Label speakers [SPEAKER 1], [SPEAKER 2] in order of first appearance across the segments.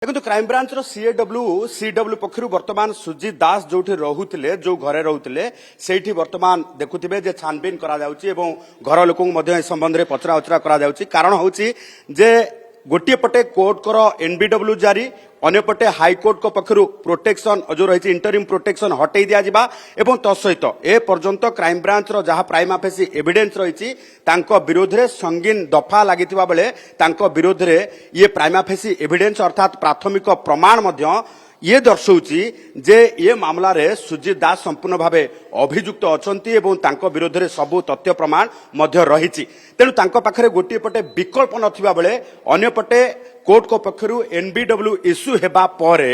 [SPEAKER 1] देखो crime branch CW पक्षर बर्तमान सुजीत दास जो रोते जो घरे रोते से बर्तमान देखुवे जे छानबीन घर लोक संबंध में पचरा उचरा कारण हूँ जे गोटे पटे कोर्ट कर एनबीडब्ल्यू जारी अन्यपटे हाईकोर्ट पक्षर प्रोटेक्शन जो रही इंटरिम प्रोटेक्शन हटई दि जावा एवं तत्सहित ए पर्यंत क्राइमब्रांच जहाँ प्राइमा फेसी एविडेंस रही विरोध में संगीन दफा लगी बेले विरोध में ये प्राइमा फेसी एविडेंस अर्थात प्राथमिक प्रमाण ये दर्शाऊची जे ये मामला रे सुजीत दास संपूर्ण भावे अभियुक्त अछंती एवं तांको विरोध रे सबु तथ्य प्रमाण मध्य रहिछि तेणु तांको पाखरे गोटे पटे विकल्प नथिबा बेले अन्य पटे कोर्ट को पक्षरु एनबीडब्ल्यू इश्यू हेबा परे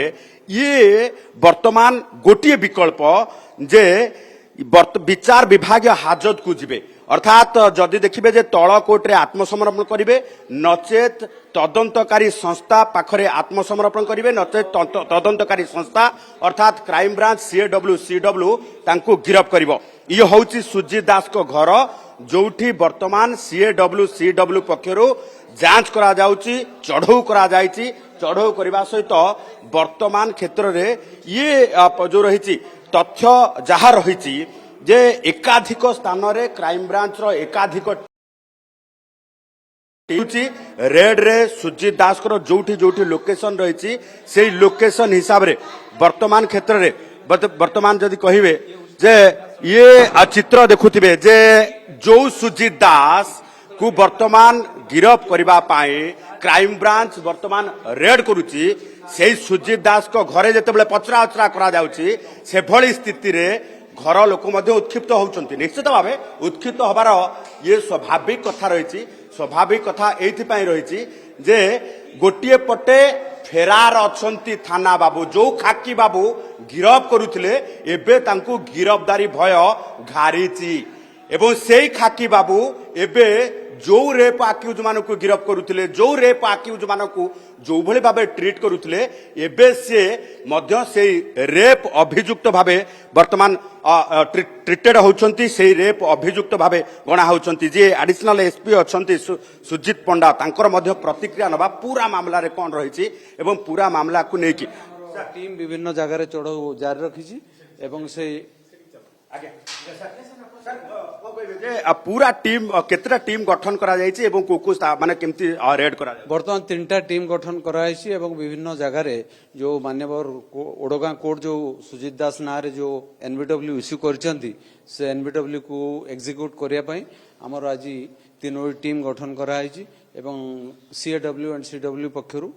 [SPEAKER 1] ये वर्तमान गोटे विकल्प जे विचार विभाग हाजत को जिबे अर्थात जदि देखिबे जे तळ कोर्ट रे आत्मसमर्पण करिवे नचेत तदंतकारी संस्था पाखरे आत्मसमर्पण करिवे नचेत तदंतकारी संस्था अर्थात क्राइम ब्रांच सीडब्ल्यू तांको गिरफ्त करिवो ये होउची सुजीत दास को घर जोठी वर्तमान सीडब्ल्यू पक्षरु जांच करा जाउची चढ़ऊ करा जाइची चढ़ऊ करबा सहित वर्तमान क्षेत्र रे ये जो रहिची तथ्य जहाँ रही जे एकाधिक स्थान रे क्राइम ब्रांच रो एकाधिक रेड रे सुजीत दास को जोठी जोठी लोकेशन रही से लोकेशन हिसाब रे वर्तमान क्षेत्र रे वर्तमान जदि कहिबे जे ये चित्र देखुथिबे जे जो सुजीत दास को वर्तमान गिरफ करबा पाए क्राइम ब्रांच वर्तमान रेड करूची से सुजीत दास को घरे जेतेबेले पचरा उचरा करा जाउची से भली स्थिति रे घर लोक उत्क्षिप्त होउचंती निश्चित भाव उत्क्षिप्त हबार ये स्वाभाविक कथा रही स्वाभाविक कथा एइथिपाई रही जे गोटे पटे फेरार अछंती थाना बाबू जो खाकी बाबू गिरफ करुथिले एबे तांकू गिरफ्तारी भय घारीची एवं सेई खाकी बाबू एबे जो रेप आक्यूज मानक गिरफ करुथिले जो रेप आक्यूज मानक जो भली भाबे ट्रीट करुथिले एबे से मध्य से रेप अभियुक्त भाबे वर्तमान ट्रीटेड होउचंती से रेप अभियुक्त भाबे गणा होउचंती जे एडिशनल एसपी अछंती सुजीत पंडा तांकर मध्य प्रतिक्रिया नबा पूरा मामला रे कोन रहिछि एवं पूरा मामला को नेकी
[SPEAKER 2] टीम विभिन्न जगह रे चढ़ऊ जारी रखिछि एवं से
[SPEAKER 1] आगे पूरा टीम केतरा टीम गठन करा जायछि एवं कोकु माने केमती रेड करा
[SPEAKER 2] वर्तमान 3टा टीम गठन कराइछि एवं विभिन्न जगह रे जो मान्यवर ओडगां कोर्ट जो सुजीत दास ना रे जो एनबीडब्ल्यू इश्यू करछंती से एनबीडब्ल्यू को एग्जीक्यूट करिया पई हमर आज 3 टीम गठन कराइछि एवं सीएडब्ल्यू एंड सीडब्ल्यू पक्षरु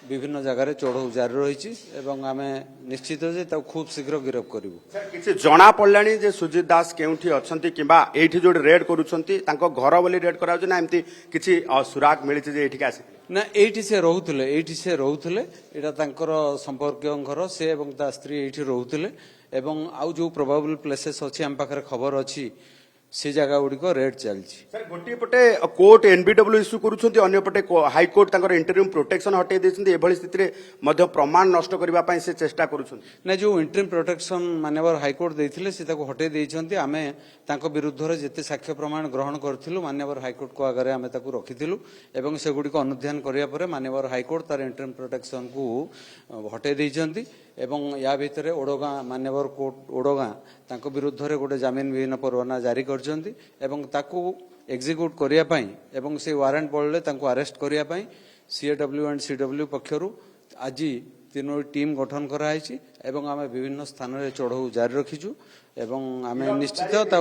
[SPEAKER 2] विभिन्न जगह चढ़ऊ जारी रही आमे निश्चित जे खूब शीघ्र गिरफ करूँ
[SPEAKER 1] किसी जना पड़लानी जे सुजीत दास केउठी अछंती किबा एठी जो रेड करूछंती तांको घर बोली रेड कराउछ ना एमती किछि सुराग मिलिछि जे एठी आसी
[SPEAKER 2] ना एठी से रहउथले एटा तांकर संपर्क घर से एवं ता स्त्री एठी रहउथले एवं आउ जो प्रोबेबल प्लेसेस अछि हम पाखरे खबर अछि से जगह गुड़ी रेड चलछि
[SPEAKER 1] सर गोटे पटे कोर्ट एनबीडब्ल्यू इश्यू करूछंती अन्य पटे हाईकोर्ट तांकर इंटरिम प्रोटेक्शन हटै देछंती एभली स्थिति रे मध्य प्रमाण नष्ट करबा पई से चेष्टा करूछंती
[SPEAKER 2] ना जो इंटरिम प्रोटेक्शन मान्यवर हाईकोर्ट देथिले से ताको हटै देछंती आमे तांको विरुद्ध रे जेते साक्ष्य प्रमाण ग्रहण करथिलु मान्यवर हाईकोर्ट को आगे आमे ताको रखिथिलु एवं से गुडी को अनुध्यान करिया परे मान्यवर हाईकोर्ट तार इंटरिम प्रोटेक्शन को हटै देछंती एवं या भितरे ओडगां मान्यवर कोर्ट ओडगां तांको विरुद्ध रे गोटे जमीन विहीन परवाना जारी करछंती एवं ताको एग्जीक्यूट करिया पई एवं से वारंट पड़ले तांको अरेस्ट करिया पई सीएडब्ल्यू एंड सीडब्ल्यू पक्षरु आज 3 टीम गठन कराइछि एवं आमे विभिन्न स्थान रे चढ़ऊ जारी रखिछु एवं आमे निश्चित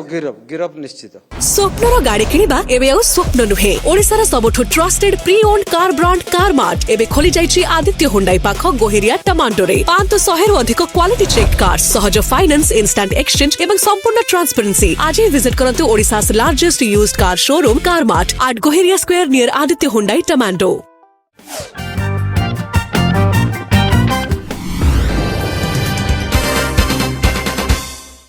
[SPEAKER 2] गिरफ निश्चित
[SPEAKER 3] स्वप्नर गाड़ी किनिबा एबे आ स्वप्न नुहे ओडिसार सबठु trusted pre owned car brand Car Mart एबे खोली जाइछि आदित्य हुंडई पाख गोहेरिया टमाटोरे 500 रु अधिक क्वालिटी चेक कार सहज फाइनेंस इंस्टेंट एक्सचेंज एवं संपूर्ण ट्रांसपेरेंसी आज ही विजिट करंतु Odisha's largest used car showroom Car Mart at Gohiria square near Aditya Hyundai tomato.